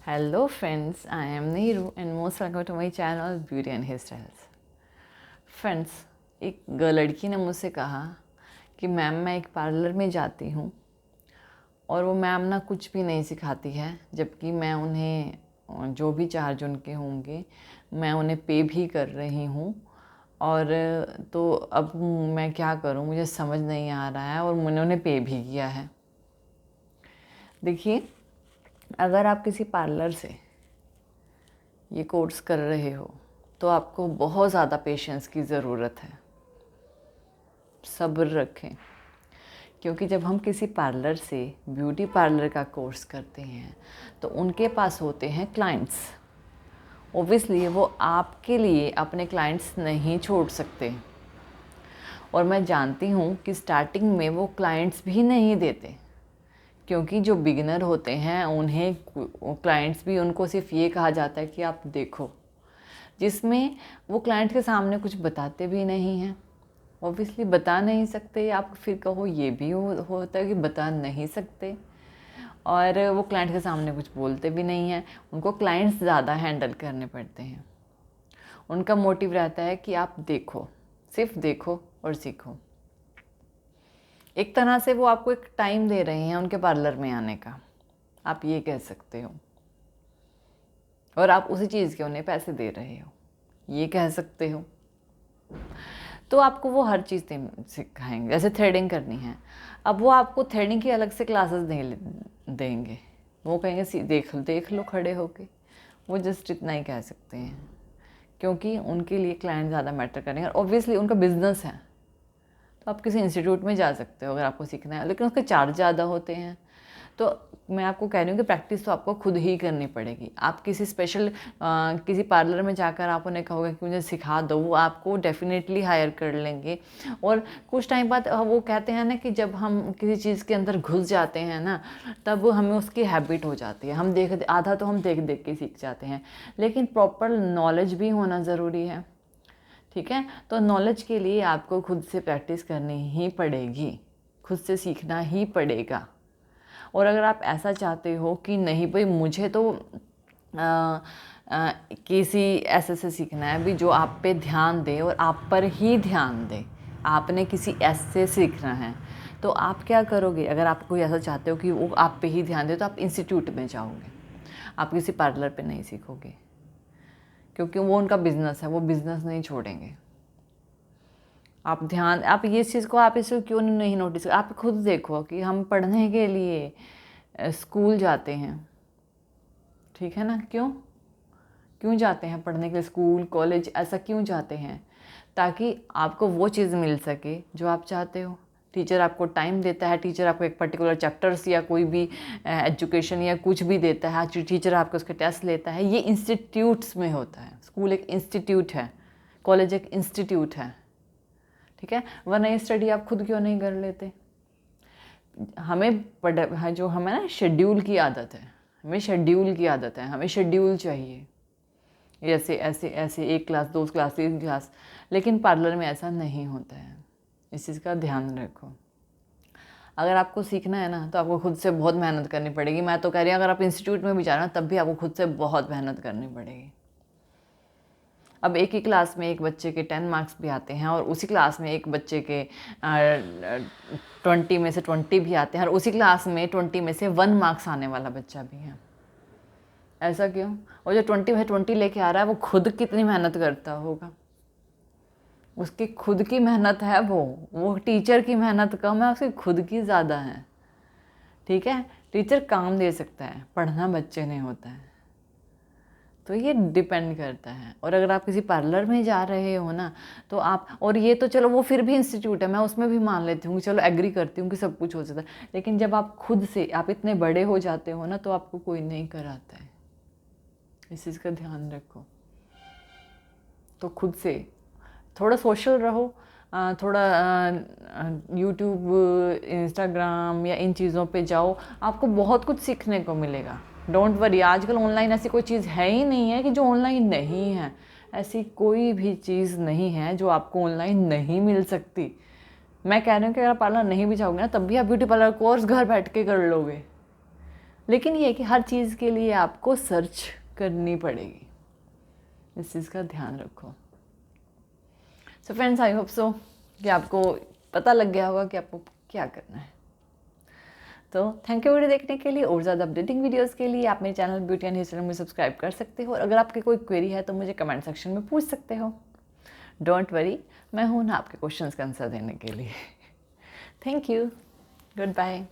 Hello friends, I am Neeru and most welcome to my channel Beauty and Hairstyles. Friends, एक लड़की ने मुझसे कहा कि मैम मैं एक पार्लर में जाती हूँ और वो मैम ना कुछ भी नहीं सिखाती है, जबकि मैं उन्हें जो भी चार्ज उनके होंगे मैं उन्हें पे भी कर रही हूँ। और तो अब मैं क्या करूँ, मुझे समझ नहीं आ रहा है और मैंने उन्हें पे भी किया है। देखिए, अगर आप किसी पार्लर से ये कोर्स कर रहे हो तो आपको बहुत ज़्यादा पेशेंस की ज़रूरत है। सब्र रखें, क्योंकि जब हम किसी पार्लर से ब्यूटी पार्लर का कोर्स करते हैं तो उनके पास होते हैं क्लाइंट्स। ओब्वियसली वो आपके लिए अपने क्लाइंट्स नहीं छोड़ सकते, और मैं जानती हूँ कि स्टार्टिंग में वो क्लाइंट्स भी नहीं देते, क्योंकि जो बिगिनर होते हैं उन्हें क्लाइंट्स भी उनको सिर्फ ये कहा जाता है कि आप देखो, जिसमें वो क्लाइंट के सामने कुछ बताते भी नहीं हैं। ऑब्वियसली बता नहीं सकते, आप फिर कहो ये भी होता है कि बता नहीं सकते, और वो क्लाइंट के सामने कुछ बोलते भी नहीं हैं। उनको क्लाइंट्स ज़्यादा हैंडल करने पड़ते हैं। उनका मोटिव रहता है कि आप देखो, सिर्फ देखो और सीखो। एक तरह से वो आपको एक टाइम दे रहे हैं उनके पार्लर में आने का, आप ये कह सकते हो, और आप उसी चीज़ के उन्हें पैसे दे रहे हो, ये कह सकते हो। तो आपको वो हर चीज़ सिखाएंगे। जैसे थ्रेडिंग करनी है, अब वो आपको थ्रेडिंग की अलग से क्लासेस देंगे। वो कहेंगे देख देख लो खड़े होके। वो जस्ट इतना ही कह सकते हैं, क्योंकि उनके लिए क्लाइंट ज़्यादा मैटर करेंगे और ऑब्वियसली उनका बिजनेस है। तो आप किसी इंस्टीट्यूट में जा सकते हो अगर आपको सीखना है, लेकिन उसके चार्ज ज़्यादा होते हैं। तो मैं आपको कह रही हूँ कि प्रैक्टिस तो आपको खुद ही करनी पड़ेगी। आप किसी स्पेशल किसी पार्लर में जाकर आप उन्हें कहोगे कि मुझे सिखा दो, वो आपको डेफिनेटली हायर कर लेंगे। और कुछ टाइम बाद वो कहते हैं ना कि जब हम किसी चीज़ के अंदर घुस जाते हैं ना, तब हमें उसकी हैबिट हो जाती है। हम आधा तो हम देख देख के सीख जाते हैं, लेकिन प्रॉपर नॉलेज भी होना ज़रूरी है। ठीक है, तो नॉलेज के लिए आपको खुद से प्रैक्टिस करनी ही पड़ेगी, खुद से सीखना ही पड़ेगा। और अगर आप ऐसा चाहते हो कि नहीं भाई मुझे तो किसी ऐसे से सीखना है भी जो आप पे ध्यान दे और आप पर ही ध्यान दे, आपने किसी ऐसे सीखना है, तो आप क्या करोगे? अगर आप कोई ऐसा चाहते हो कि वो आप पे ही ध्यान दे, तो आप इंस्टीट्यूट में जाओगे, आप किसी पार्लर पे नहीं सीखोगे, क्योंकि वो उनका बिजनेस है, वो बिजनेस नहीं छोड़ेंगे। आप ये चीज़ को आप इसे क्यों नहीं नोटिस? आप खुद देखो कि हम पढ़ने के लिए स्कूल जाते हैं, ठीक है ना? क्यों जाते हैं पढ़ने के लिए? स्कूल कॉलेज ऐसा क्यों जाते हैं? ताकि आपको वो चीज़ मिल सके जो आप चाहते हो। टीचर आपको टाइम देता है, टीचर आपको एक पर्टिकुलर चैप्टर्स या कोई भी एजुकेशन या कुछ भी देता है, टीचर आपको उसके टेस्ट लेता है। ये इंस्टीट्यूट्स में होता है। स्कूल एक इंस्टीट्यूट है, कॉलेज एक इंस्टीट्यूट है, ठीक है? वरना ये स्टडी आप खुद क्यों नहीं कर लेते? हमें ना शेड्यूल की आदत है, हमें शेड्यूल चाहिए, ऐसे ऐसे ऐसे, एक क्लास, दो क्लास, तीन क्लास। लेकिन पार्लर में ऐसा नहीं होता है, इस चीज़ का ध्यान रखो। अगर आपको सीखना है ना, तो आपको खुद से बहुत मेहनत करनी पड़ेगी। मैं तो कह रही हूँ अगर आप इंस्टीट्यूट में भी जा रहे हो तब भी आपको खुद से बहुत मेहनत करनी पड़ेगी। अब एक ही क्लास में एक बच्चे के 10 मार्क्स भी आते हैं, और उसी क्लास में एक बच्चे के 20 में से 20 भी आते हैं, और उसी क्लास में 20 में से 1 मार्क्स आने वाला बच्चा भी है। ऐसा क्यों? और जो 20 में 20 लेके आ रहा है वो खुद कितनी मेहनत करता होगा? उसकी खुद की मेहनत है, वो टीचर की मेहनत कम है, उसकी खुद की ज़्यादा है। ठीक है, टीचर काम दे सकता है, पढ़ना बच्चे नहीं होता है। तो ये डिपेंड करता है। और अगर आप किसी पार्लर में जा रहे हो ना, तो आप, और ये तो चलो वो फिर भी इंस्टीट्यूट है, मैं उसमें भी मान लेती हूँ, चलो एग्री करती हूँ कि सब कुछ हो सकता है। लेकिन जब आप खुद से, आप इतने बड़े हो जाते हो ना, तो आपको कोई नहीं कराता है। इस चीज़ का ध्यान रखो। तो खुद से थोड़ा सोशल रहो, थोड़ा यूट्यूब, इंस्टाग्राम या इन चीज़ों पे जाओ, आपको बहुत कुछ सीखने को मिलेगा। डोंट वरी, आजकल ऑनलाइन ऐसी कोई चीज़ है ही नहीं है कि जो ऑनलाइन नहीं है। ऐसी कोई भी चीज़ नहीं है जो आपको ऑनलाइन नहीं मिल सकती। मैं कह रही हूँ कि अगर पार्लर नहीं भी जाओगे ना, तब भी आप ब्यूटी पार्लर कोर्स घर बैठ के कर लोगे। लेकिन ये है कि हर चीज़ के लिए आपको सर्च करनी पड़ेगी, इस चीज़ का ध्यान रखो। So friends, I hope so कि आपको पता लग गया होगा कि आपको क्या करना है। तो थैंक यू वीडियो देखने के लिए। और ज़्यादा अपडेटिंग वीडियोस के लिए आप मेरे channel beauty and hair style में सब्सक्राइब कर सकते हो, और अगर आपकी कोई क्वेरी है तो मुझे कमेंट सेक्शन में पूछ सकते हो। डोंट वरी, मैं हूँ ना आपके क्वेश्चंस का आंसर देने के लिए। Thank you, good bye.